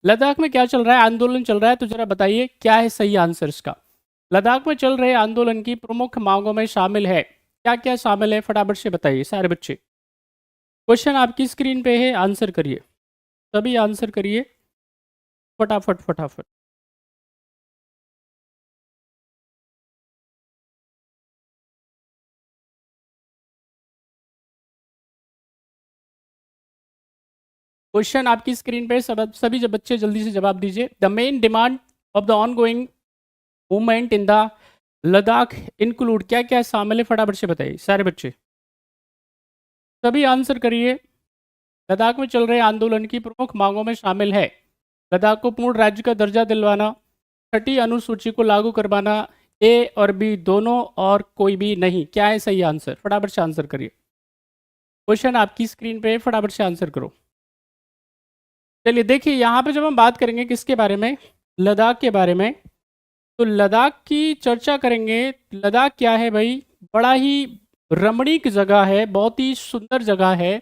लद्दाख में क्या चल रहा है? आंदोलन चल रहा है, तो जरा बताइए क्या है सही आंसर इसका? लद्दाख में चल रहे आंदोलन की प्रमुख मांगों में शामिल है, क्या क्या शामिल है? फटाफट से बताइए सारे बच्चे। क्वेश्चन आपकी स्क्रीन पे है, आंसर करिए, सभी आंसर करिए फटाफट फटाफट। क्वेश्चन आपकी स्क्रीन पे, सभी जब बच्चे जल्दी से जवाब दीजिए। The main demand of the on going movement in the Ladakh include, क्या क्या शामिल है? फटाफट से बताइए सारे बच्चे, सभी आंसर करिए। लद्दाख में चल रहे आंदोलन की प्रमुख मांगों में शामिल है लद्दाख को पूर्ण राज्य का दर्जा दिलवाना, छठी अनुसूची को लागू करवाना, ए और बी दोनों, और कोई भी नहीं। क्या है सही आंसर? फटाफट से आंसर करिए। क्वेश्चन आपकी स्क्रीन पे, फटाफट से आंसर करो। चलिए देखिए, यहाँ पे जब हम बात करेंगे किसके बारे में, लद्दाख के बारे में, तो लद्दाख की चर्चा करेंगे। लद्दाख क्या है भाई? बड़ा ही रमणीक जगह है, बहुत ही सुंदर जगह है,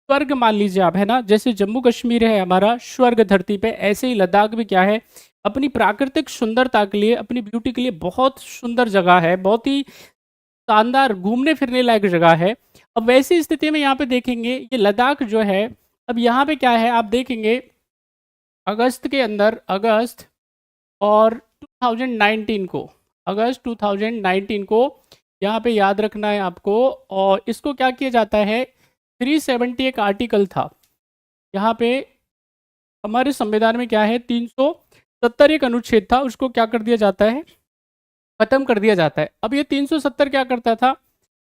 स्वर्ग मान लीजिए आप, है ना। जैसे जम्मू कश्मीर है हमारा स्वर्ग धरती पे, ऐसे ही लद्दाख भी क्या है, अपनी प्राकृतिक सुंदरता के लिए, अपनी ब्यूटी के लिए बहुत सुंदर जगह है, बहुत ही शानदार घूमने फिरने लायक जगह है। अब वैसी स्थिति में यहाँ पे देखेंगे ये लद्दाख जो है, अब यहाँ पे क्या है आप देखेंगे, अगस्त के अंदर, अगस्त और 2019 को, अगस्त 2019 को यहाँ पे याद रखना है आपको। और इसको क्या किया जाता है, 370 एक आर्टिकल था यहाँ पे हमारे संविधान में, क्या है 370 एक अनुच्छेद था, उसको क्या कर दिया जाता है, खत्म कर दिया जाता है। अब ये 370 क्या करता था,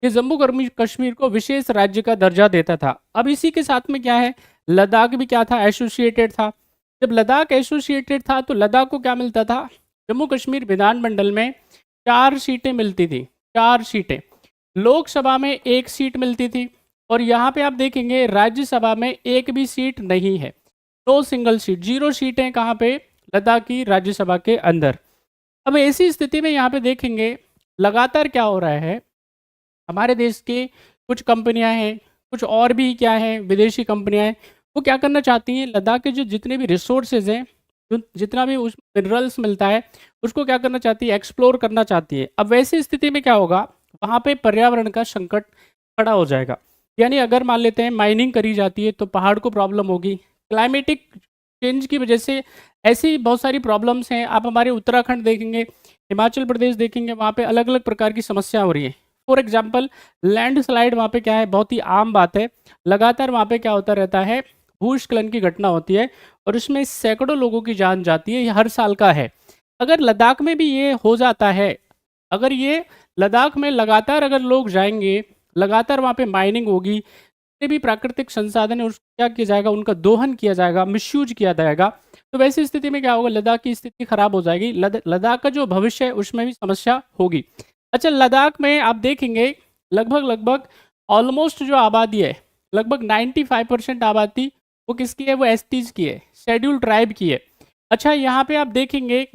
ये जम्मू कश्मीर को विशेष राज्य का दर्जा देता था। अब इसी के साथ में क्या है, लद्दाख भी क्या था, एसोसिएटेड था। जब लद्दाख एसोसिएटेड था तो लद्दाख को क्या मिलता था, जम्मू कश्मीर विधानमंडल में 4 सीटें मिलती थी, 4 सीटें। लोकसभा में 1 सीट मिलती थी, और यहाँ पे आप देखेंगे राज्यसभा में एक भी सीट नहीं है, 2 सिंगल सीट, 0 सीटें कहाँ पे, लद्दाख की राज्यसभा के अंदर। अब ऐसी स्थिति में यहाँ पे देखेंगे लगातार क्या हो रहा है, हमारे देश के कुछ कंपनियां हैं, कुछ और भी क्या है विदेशी कंपनियां हैं, वो क्या करना चाहती हैं, लद्दाख के जो जितने भी रिसोर्सेज हैं, जो जितना भी उस मिनरल्स मिलता है, उसको क्या करना चाहती है, एक्सप्लोर करना चाहती है। अब वैसी स्थिति में क्या होगा, वहाँ पे पर्यावरण का संकट खड़ा हो जाएगा। यानी अगर मान लेते हैं माइनिंग करी जाती है तो पहाड़ को प्रॉब्लम होगी, क्लाइमेटिक चेंज की वजह से ऐसी बहुत सारी प्रॉब्लम्स हैं। आप हमारे उत्तराखंड देखेंगे, हिमाचल प्रदेश देखेंगे, वहाँ पे अलग अलग प्रकार की समस्या हो रही है। फॉर एग्जाम्पल लैंडस्लाइड वहाँ पे क्या है, बहुत ही आम बात है, लगातार वहाँ पे क्या होता रहता है, भूस्खलन की घटना होती है, और उसमें सैकड़ों लोगों की जान जाती है, ये हर साल का है। अगर लद्दाख में भी ये हो जाता है, अगर ये लद्दाख में लगातार अगर लोग जाएंगे, लगातार वहाँ पे माइनिंग होगी, जितने भी प्राकृतिक संसाधन है उसको क्या किया जाएगा, उनका दोहन किया जाएगा, मिसयूज किया जाएगा, तो वैसी स्थिति में क्या होगा, लद्दाख की स्थिति खराब हो जाएगी, लद्दाख का जो भविष्य है उसमें भी समस्या होगी। अच्छा, लद्दाख में आप देखेंगे लगभग लगभग ऑलमोस्ट जो आबादी है, लगभग 95% आबादी वो किसकी है, वो एसटीज की है, शेड्यूल ट्राइब की है। अच्छा, यहाँ पे आप देखेंगे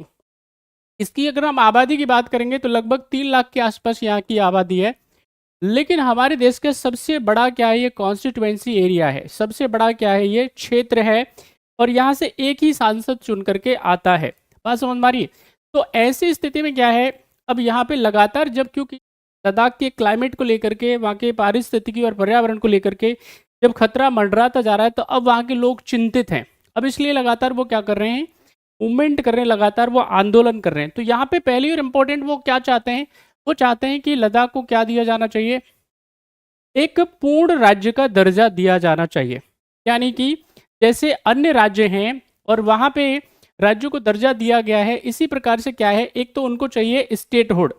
इसकी अगर हम आबादी की बात करेंगे तो लगभग 3 लाख के आसपास यहाँ की आबादी है। लेकिन हमारे देश का सबसे बड़ा क्या है, ये कॉन्स्टिट्यूएंसी एरिया है, सबसे बड़ा क्या है, ये क्षेत्र है, और यहाँ से एक ही सांसद चुन करके आता है। बात समझ मारिए। तो ऐसी स्थिति में क्या है, अब यहाँ पे लगातार जब, क्योंकि लद्दाख के क्लाइमेट को लेकर के, वहाँ के पारिस्थितिकी और पर्यावरण को लेकर के जब खतरा मंडराता जा रहा है, तो अब वहाँ के लोग चिंतित हैं। अब इसलिए लगातार वो क्या कर रहे हैं, मूवमेंट कर रहे हैं, लगातार वो आंदोलन कर रहे हैं। तो यहाँ पे पहली और इम्पोर्टेंट वो क्या चाहते हैं, वो चाहते हैं कि लद्दाख को क्या दिया जाना चाहिए, एक पूर्ण राज्य का दर्जा दिया जाना चाहिए। यानी कि जैसे अन्य राज्य हैं और वहाँ पे राज्यों को दर्जा दिया गया है, इसी प्रकार से क्या है, एक तो उनको चाहिए स्टेटहुड,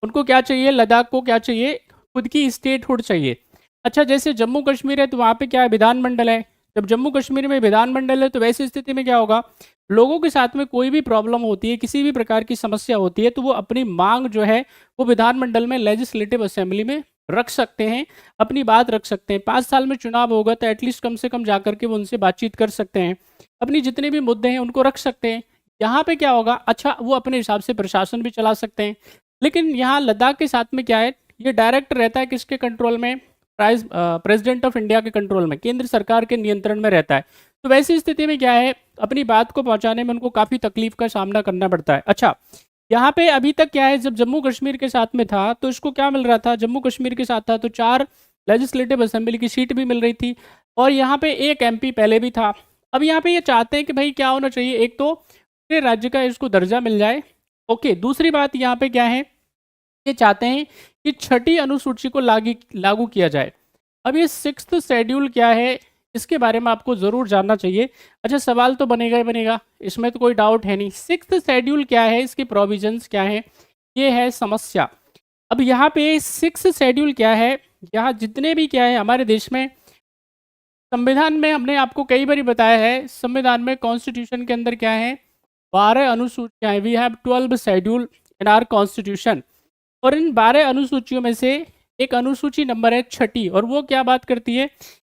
उनको क्या चाहिए, लद्दाख को क्या चाहिए, खुद की स्टेटहुड चाहिए। अच्छा, जैसे जम्मू कश्मीर है तो वहाँ पे क्या है, विधानमंडल है। जब जम्मू कश्मीर में विधानमंडल है तो वैसी स्थिति में क्या होगा, लोगों के साथ में कोई भी प्रॉब्लम होती है, किसी भी प्रकार की समस्या होती है, तो वो अपनी मांग जो है वो विधानमंडल में, लेजिस्लेटिव असेंबली में रख सकते हैं, अपनी बात रख सकते हैं। 5 साल में चुनाव होगा तो एटलीस्ट कम से कम जाकर के वो उनसे बातचीत कर सकते हैं, अपनी जितने भी मुद्दे हैं उनको रख सकते हैं। यहाँ पे क्या होगा, अच्छा वो अपने हिसाब से प्रशासन भी चला सकते हैं। लेकिन यहाँ लद्दाख के साथ में क्या है, ये डायरेक्ट रहता है किसके कंट्रोल में, प्रेसिडेंट ऑफ इंडिया के कंट्रोल में, केंद्र सरकार के नियंत्रण में रहता है। तो वैसी स्थिति में क्या है, अपनी बात को पहुंचाने में उनको काफ़ी तकलीफ का सामना करना पड़ता है। अच्छा, यहाँ पे अभी तक क्या है, जब जम्मू कश्मीर के साथ में था तो इसको क्या मिल रहा था, जम्मू कश्मीर के साथ था तो 4 लेजिस्लेटिव असेंबली की सीट भी मिल रही थी, और यहाँ पे 1 MP पहले भी था। अब यहाँ पे ये चाहते हैं कि भाई क्या होना चाहिए, एक तो पूरे राज्य का इसको दर्जा मिल जाए। ओके, दूसरी बात यहाँ पे क्या है, ये चाहते हैं कि छठी अनुसूची को लागू किया जाए। अब ये 6th शेड्यूल क्या है, इसके बारे में आपको ज़रूर जानना चाहिए। अच्छा, सवाल तो बनेगा ही बनेगा, इसमें तो कोई डाउट है नहीं। 6th शेड्यूल क्या है, इसके प्रोविजंस क्या है, ये है समस्या। अब यहाँ पे 6th शेड्यूल क्या है, यहाँ जितने भी क्या है हमारे देश में संविधान में, हमने आपको कई बार बताया है, संविधान में कॉन्स्टिट्यूशन के अंदर क्या है, 12 अनुसूचियाँ हैं। We have 12 schedule in our constitution, और इन 12 अनुसूचियों में से एक अनुसूची नंबर है 6ठी, और वो क्या बात करती है,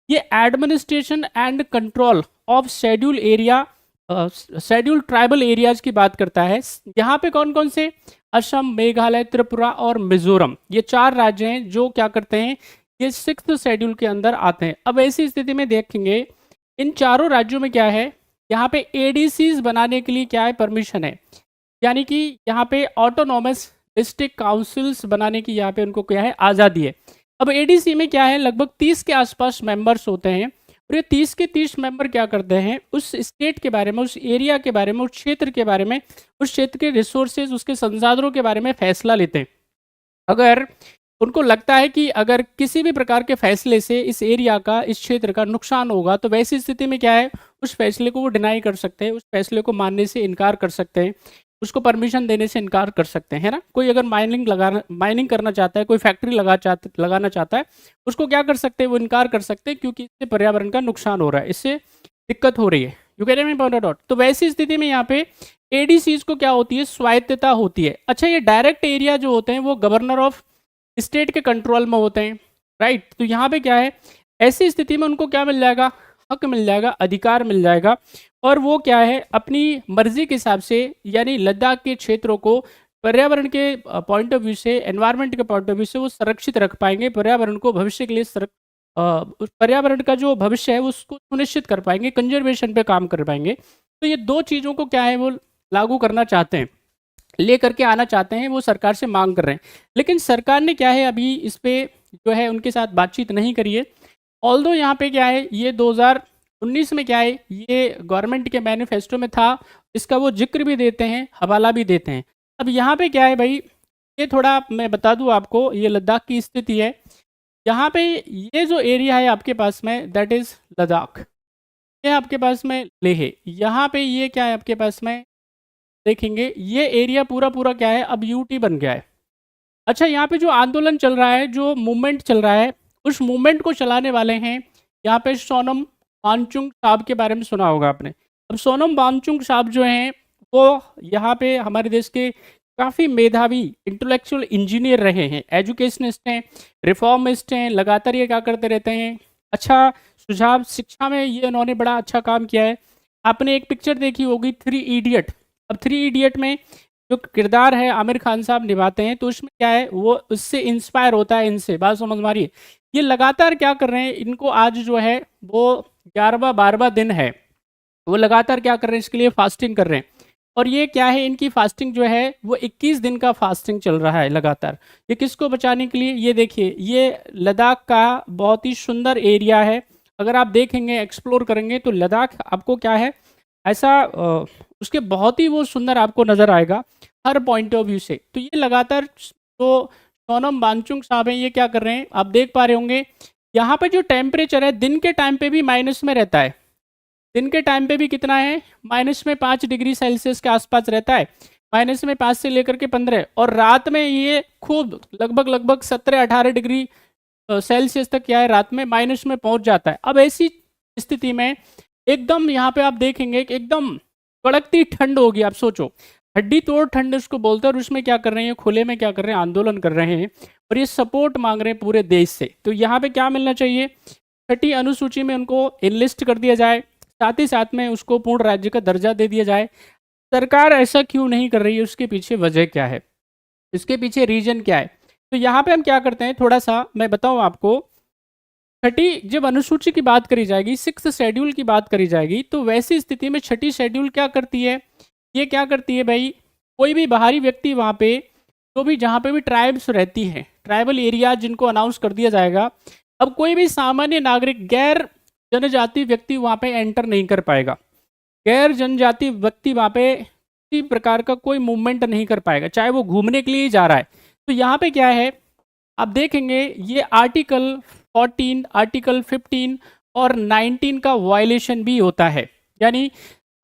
ये administration and control of schedule area, schedule tribal areas की बात करता है। यहाँ पे कौन कौन से, असम, मेघालय, त्रिपुरा और मिजोरम, ये 4 राज्य हैं जो क्या करते हैं, ये 6th शेड्यूल के अंदर आते हैं। अब ऐसी स्थिति में देखेंगे इन चारों राज्यों में क्या है, यहाँ पे ADCs बनाने के लिए क्या है, परमिशन है, यानी कि यहाँ पे ऑटोनॉमस डिस्ट्रिक्ट काउंसिल्स बनाने की यहाँ पे उनको क्या है, आज़ादी है। अब ADC में क्या है, लगभग 30 के आसपास मेंबर्स होते हैं, और ये 30 के 30 मेंबर क्या करते हैं, उस स्टेट के बारे में, उस एरिया के बारे में, उस क्षेत्र के बारे में, उस क्षेत्र के रिसोर्सेज, उसके संसाधनों के बारे में फैसला लेते हैं। अगर उनको लगता है कि अगर किसी भी प्रकार के फैसले से इस एरिया का, इस क्षेत्र का नुकसान होगा, तो वैसी स्थिति में क्या है, उस फैसले को वो डिनाई कर सकते हैं, उस फैसले को मानने से इनकार कर सकते हैं, उसको परमिशन देने से इनकार कर सकते हैं, है ना। कोई अगर माइनिंग करना चाहता है, कोई फैक्ट्री लगाना चाहता है, उसको क्या कर सकते हैं, वो इनकार कर सकते हैं, क्योंकि इससे पर्यावरण का नुकसान हो रहा है, इससे दिक्कत हो रही है। You can me point out. तो वैसी स्थिति में यहाँ पे ADCs को क्या होती है, स्वायत्तता होती है। अच्छा, ये डायरेक्ट एरिया जो होते हैं वो गवर्नर ऑफ स्टेट के कंट्रोल में होते हैं, राइट। तो यहाँ पे क्या है, ऐसी स्थिति में उनको क्या मिल जाएगा, हक मिल जाएगा, अधिकार मिल जाएगा, और वो क्या है, अपनी मर्जी के हिसाब से, यानी लद्दाख के क्षेत्रों को पर्यावरण के पॉइंट ऑफ व्यू से, एनवायरनमेंट के पॉइंट ऑफ व्यू से वो संरक्षित रख पाएंगे, पर्यावरण को भविष्य के लिए उस पर्यावरण का जो भविष्य है उसको सुनिश्चित कर पाएंगे, कंजर्वेशन पे काम कर पाएंगे। तो ये 2 चीज़ों को क्या है, वो लागू करना चाहते हैं, ले करके आना चाहते हैं, वो सरकार से मांग कर रहे हैं। लेकिन सरकार ने क्या है, अभी इस पे जो है उनके साथ बातचीत नहीं करी है। ऑल्दो यहाँ पे क्या है, ये 2019 में क्या है, ये गवर्नमेंट के मैनिफेस्टो में था, इसका वो जिक्र भी देते हैं, हवाला भी देते हैं। अब यहाँ पे क्या है भाई, ये थोड़ा मैं बता दूँ आपको, ये लद्दाख की स्थिति है। यहाँ पे ये जो एरिया है आपके पास में, दैट इज़ लद्दाख, ये आपके पास में लेह। यहाँ पे ये क्या है आपके पास में, देखेंगे ये एरिया पूरा पूरा क्या है, अब UT बन गया है। अच्छा, यहाँ पे जो आंदोलन चल रहा है, जो मूवमेंट चल रहा है, उस मूवमेंट को चलाने वाले हैं यहाँ पे सोनम वांगचुक साहब के बारे में सुना होगा आपने। अब सोनम वांगचुक साहब जो हैं वो यहाँ पे हमारे देश के काफ़ी मेधावी इंटेलेक्चुअल इंजीनियर रहे हैं, एजुकेशनिस्ट हैं, रिफॉर्मिस्ट हैं, लगातार ये क्या करते रहते हैं, अच्छा सुझाव शिक्षा में ये उन्होंने बड़ा अच्छा काम किया है। आपने एक पिक्चर देखी होगी 3 इडियट। अब 3 इडियट में जो किरदार है आमिर खान साहब निभाते हैं, तो उसमें क्या है, वो उससे इंस्पायर होता है, इनसे बात समझ मारिए। ये लगातार क्या कर रहे हैं, इनको आज जो है वो 11वां-12वां दिन है, वो लगातार क्या कर रहे हैं, इसके लिए फास्टिंग कर रहे हैं। और ये क्या है, इनकी फास्टिंग जो है वो 21 दिन का फास्टिंग चल रहा है लगातार। ये किसको बचाने के लिए, ये देखिए, ये लद्दाख का बहुत ही सुंदर एरिया है। अगर आप देखेंगे, एक्सप्लोर करेंगे, तो लद्दाख आपको क्या है, ऐसा उसके बहुत ही वो सुंदर आपको नज़र आएगा हर पॉइंट ऑफ व्यू से। तो ये लगातार जो सोनम वांगचुक साहब हैं, ये क्या कर रहे हैं, आप देख पा रहे होंगे, यहाँ पे जो टेम्परेचर है दिन के टाइम पे भी माइनस में रहता है। दिन के टाइम पे भी कितना है, -5 डिग्री सेल्सियस के आसपास रहता है, -5 से लेकर के 15, और रात में ये खूब लगभग 17-18 डिग्री सेल्सियस तक क्या है, रात में माइनस में पहुंच जाता है। अब ऐसी स्थिति में एकदम यहाँ पे आप देखेंगे कि एकदम कड़कती ठंड होगी। आप सोचो, हड्डी तोड़ ठंड उसको बोलते हैं, और उसमें क्या कर रहे हैं, खुले में क्या कर रहे हैं, आंदोलन कर रहे हैं, और ये सपोर्ट मांग रहे हैं पूरे देश से। तो यहाँ पे क्या मिलना चाहिए, 6ठी अनुसूची में उनको इनलिस्ट कर दिया जाए, साथ ही साथ में उसको पूर्ण राज्य का दर्जा दे दिया जाए। सरकार ऐसा क्यों नहीं कर रही है, उसके पीछे वजह क्या है, इसके पीछे रीजन क्या है। तो यहाँ पे हम क्या करते हैं, थोड़ा सा मैं बताऊँ आपको, छठी जब अनुसूची की बात करी जाएगी, 6th शेड्यूल की बात करी जाएगी, तो वैसी स्थिति में छठी शेड्यूल क्या करती है, ये क्या करती है भाई, कोई भी बाहरी व्यक्ति वहाँ पे तो भी जहाँ पे भी ट्राइब्स रहती हैं, ट्राइबल एरिया जिनको अनाउंस कर दिया जाएगा, अब कोई भी सामान्य नागरिक गैर जनजाति व्यक्ति वहाँ पे एंटर नहीं कर पाएगा। गैर जनजाति व्यक्ति वहाँ पे किसी प्रकार का कोई मूवमेंट नहीं कर पाएगा, चाहे वो घूमने के लिए ही जा रहा है। तो यहाँ पे क्या है, आप देखेंगे ये आर्टिकल 14, आर्टिकल 15 और 19 का वायलेशन भी होता है, यानी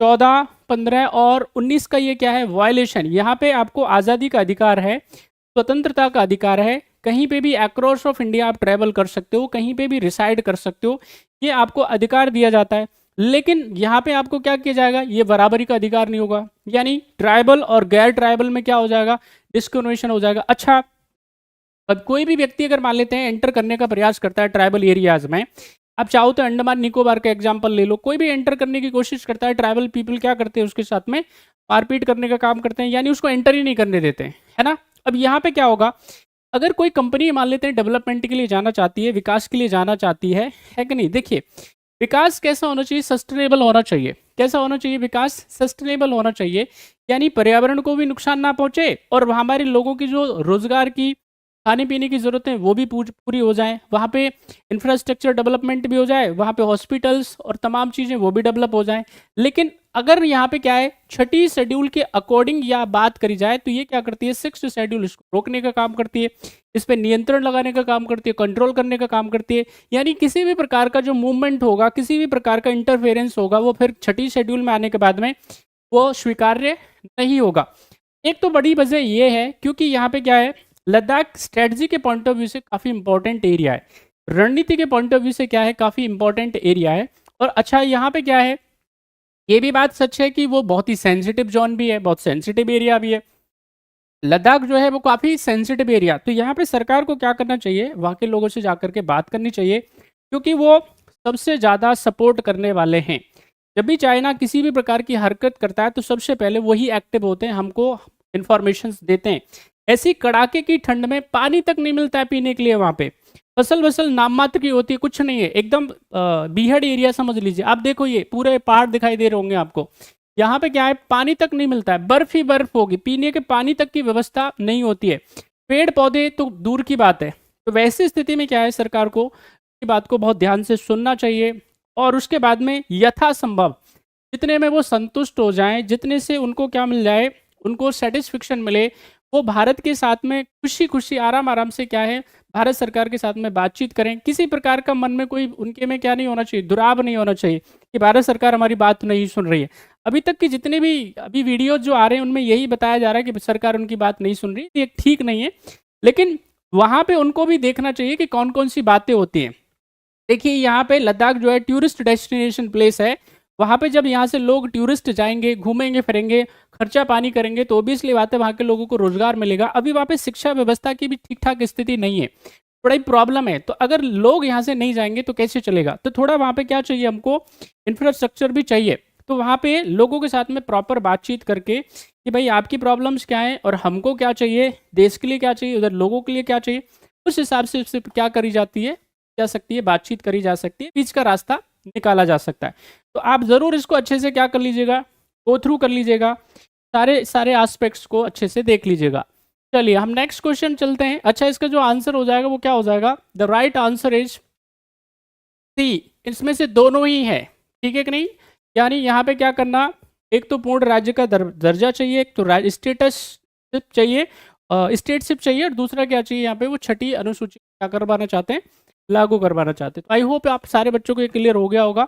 14, 15 और 19 का ये क्या है, वायलेशन। यहाँ पे आपको आज़ादी का अधिकार है, स्वतंत्रता का अधिकार है, कहीं पे भी अक्रॉस ऑफ इंडिया आप ट्रैवल कर सकते हो, कहीं पे भी रिसाइड कर सकते हो, ये आपको अधिकार दिया जाता है। लेकिन यहाँ पे आपको क्या किया जाएगा, ये बराबरी का अधिकार नहीं होगा, यानी ट्राइबल और गैर ट्राइबल में क्या हो जाएगा, डिस्क्रिमिनेशन हो जाएगा। अच्छा, अब कोई भी व्यक्ति अगर मान लेते हैं एंटर करने का प्रयास करता है ट्राइबल एरियाज में, आप चाहो तो अंडमान निकोबार का एग्जांपल ले लो, कोई भी एंटर करने की कोशिश करता है, ट्राइबल पीपल क्या करते हैं, उसके साथ में मारपीट करने का काम करते हैं, यानी उसको एंटर ही नहीं करने देते हैं, है ना। अब यहाँ पे क्या होगा, अगर कोई कंपनी मान लेते हैं डेवलपमेंट के लिए जाना चाहती है, विकास के लिए जाना चाहती है कि नहीं। देखिए, विकास कैसा होना चाहिए, सस्टेनेबल होना चाहिए। कैसा होना चाहिए विकास, सस्टेनेबल होना चाहिए, यानी पर्यावरण को भी नुकसान ना पहुंचे और हमारे लोगों की जो रोजगार की, खाने पीने की ज़रूरतें वो भी पूरी हो जाएं, वहाँ पे इंफ्रास्ट्रक्चर डेवलपमेंट भी हो जाए, वहाँ पे हॉस्पिटल्स और तमाम चीज़ें वो भी डेवलप हो जाएं। लेकिन अगर यहाँ पे क्या है, छठी शेड्यूल के अकॉर्डिंग या बात करी जाए तो ये क्या करती है, 6th शेड्यूल इसको रोकने का काम करती है, इस पर नियंत्रण लगाने का काम करती है, कंट्रोल करने का काम करती है, यानी किसी भी प्रकार का जो मूवमेंट होगा, किसी भी प्रकार का इंटरफेरेंस होगा, वो फिर छठी शेड्यूल में आने के बाद में वो स्वीकार्य नहीं होगा। एक तो बड़ी वजह ये है क्योंकि यहाँ पे क्या है, लद्दाख स्ट्रेटजी के पॉइंट ऑफ व्यू से काफ़ी इंपॉर्टेंट एरिया है, रणनीति के पॉइंट ऑफ व्यू से क्या है, काफ़ी इंपॉर्टेंट एरिया है। और अच्छा, यहाँ पे क्या है, ये भी बात सच है कि वो बहुत ही सेंसिटिव जोन भी है, बहुत सेंसिटिव एरिया भी है। लद्दाख जो है वो काफ़ी सेंसिटिव एरिया, तो यहाँ पे सरकार को क्या करना चाहिए, वहाँ के लोगों से जाकर के बात करनी चाहिए, क्योंकि वो सबसे ज़्यादा सपोर्ट करने वाले हैं। जब भी चाइना किसी भी प्रकार की हरकत करता है तो सबसे पहले वही एक्टिव होते हैं, हमको इन्फॉर्मेशन देते हैं। ऐसी कड़ाके की ठंड में पानी तक नहीं मिलता है पीने के लिए, वहाँ पे फसल वसल नाम मात्र की होती है, कुछ नहीं है, एकदम बीहड़ एरिया समझ लीजिए। आप देखो ये पूरे पहाड़ दिखाई दे रहे होंगे आपको, यहाँ पे क्या है, पानी तक नहीं मिलता है, बर्फ ही बर्फ होगी, पीने के पानी तक की व्यवस्था नहीं होती है, पेड़ पौधे तो दूर की बात है। तो वैसी स्थिति में क्या है, सरकार को की बात को बहुत ध्यान से सुनना चाहिए और उसके बाद में यथासंभव जितने में वो संतुष्ट हो जाएं, जितने से उनको क्या मिल जाए, उनको सेटिस्फिक्शन मिले, वो भारत के साथ में खुशी खुशी आराम आराम से क्या है, भारत सरकार के साथ में बातचीत करें। किसी प्रकार का मन में कोई उनके में क्या नहीं होना चाहिए, दुराव नहीं होना चाहिए कि भारत सरकार हमारी बात नहीं सुन रही है। अभी तक के जितने भी अभी वीडियो जो आ रहे हैं उनमें यही बताया जा रहा है कि सरकार उनकी बात नहीं सुन रही, ये ठीक नहीं है। लेकिन वहाँ पे उनको भी देखना चाहिए कि कौन कौन सी बातें होती हैं। देखिए, यहाँ पे लद्दाख जो है टूरिस्ट डेस्टिनेशन प्लेस है, वहाँ पे जब यहाँ से लोग टूरिस्ट जाएंगे, घूमेंगे फिरेंगे, खर्चा पानी करेंगे, तो ऑब्वियसली बात है वहाँ के लोगों को रोजगार मिलेगा। अभी वहाँ पे शिक्षा व्यवस्था की भी ठीक ठाक स्थिति नहीं है, बड़ी प्रॉब्लम है। तो अगर लोग यहाँ से नहीं जाएंगे तो कैसे चलेगा, तो थोड़ा वहाँ पे क्या चाहिए, हमको इंफ्रास्ट्रक्चर भी चाहिए। तो वहाँ पे लोगों के साथ में प्रॉपर बातचीत करके कि भाई आपकी प्रॉब्लम्स क्या हैं और हमको क्या चाहिए, देश के लिए क्या चाहिए, उधर लोगों के लिए क्या चाहिए, उस हिसाब से उससे क्या करी जाती है, जा सकती है, बातचीत करी जा सकती है, बीच का रास्ता निकाला जा सकता है। तो आप ज़रूर इसको अच्छे से क्या कर लीजिएगा, गो थ्रू कर लीजिएगा, सारे सारे एस्पेक्ट्स को अच्छे से देख लीजिएगा। चलिए हम नेक्स्ट क्वेश्चन चलते हैं। अच्छा, इसका जो आंसर हो जाएगा वो क्या हो जाएगा, the right answer is C. इसमें से दोनों ही है, ठीक है कि नहीं। यानी यहाँ पे क्या करना, एक तो पूर्ण राज्य का दर्जा चाहिए, एक तो स्टेटसशिप चाहिए, स्टेटशिप चाहिए, और दूसरा क्या चाहिए, यहाँ पे वो छठी अनुसूची क्या करवाना चाहते हैं, लागू करवाना चाहते हैं। तो आई होप आप सारे बच्चों को ये क्लियर हो गया होगा।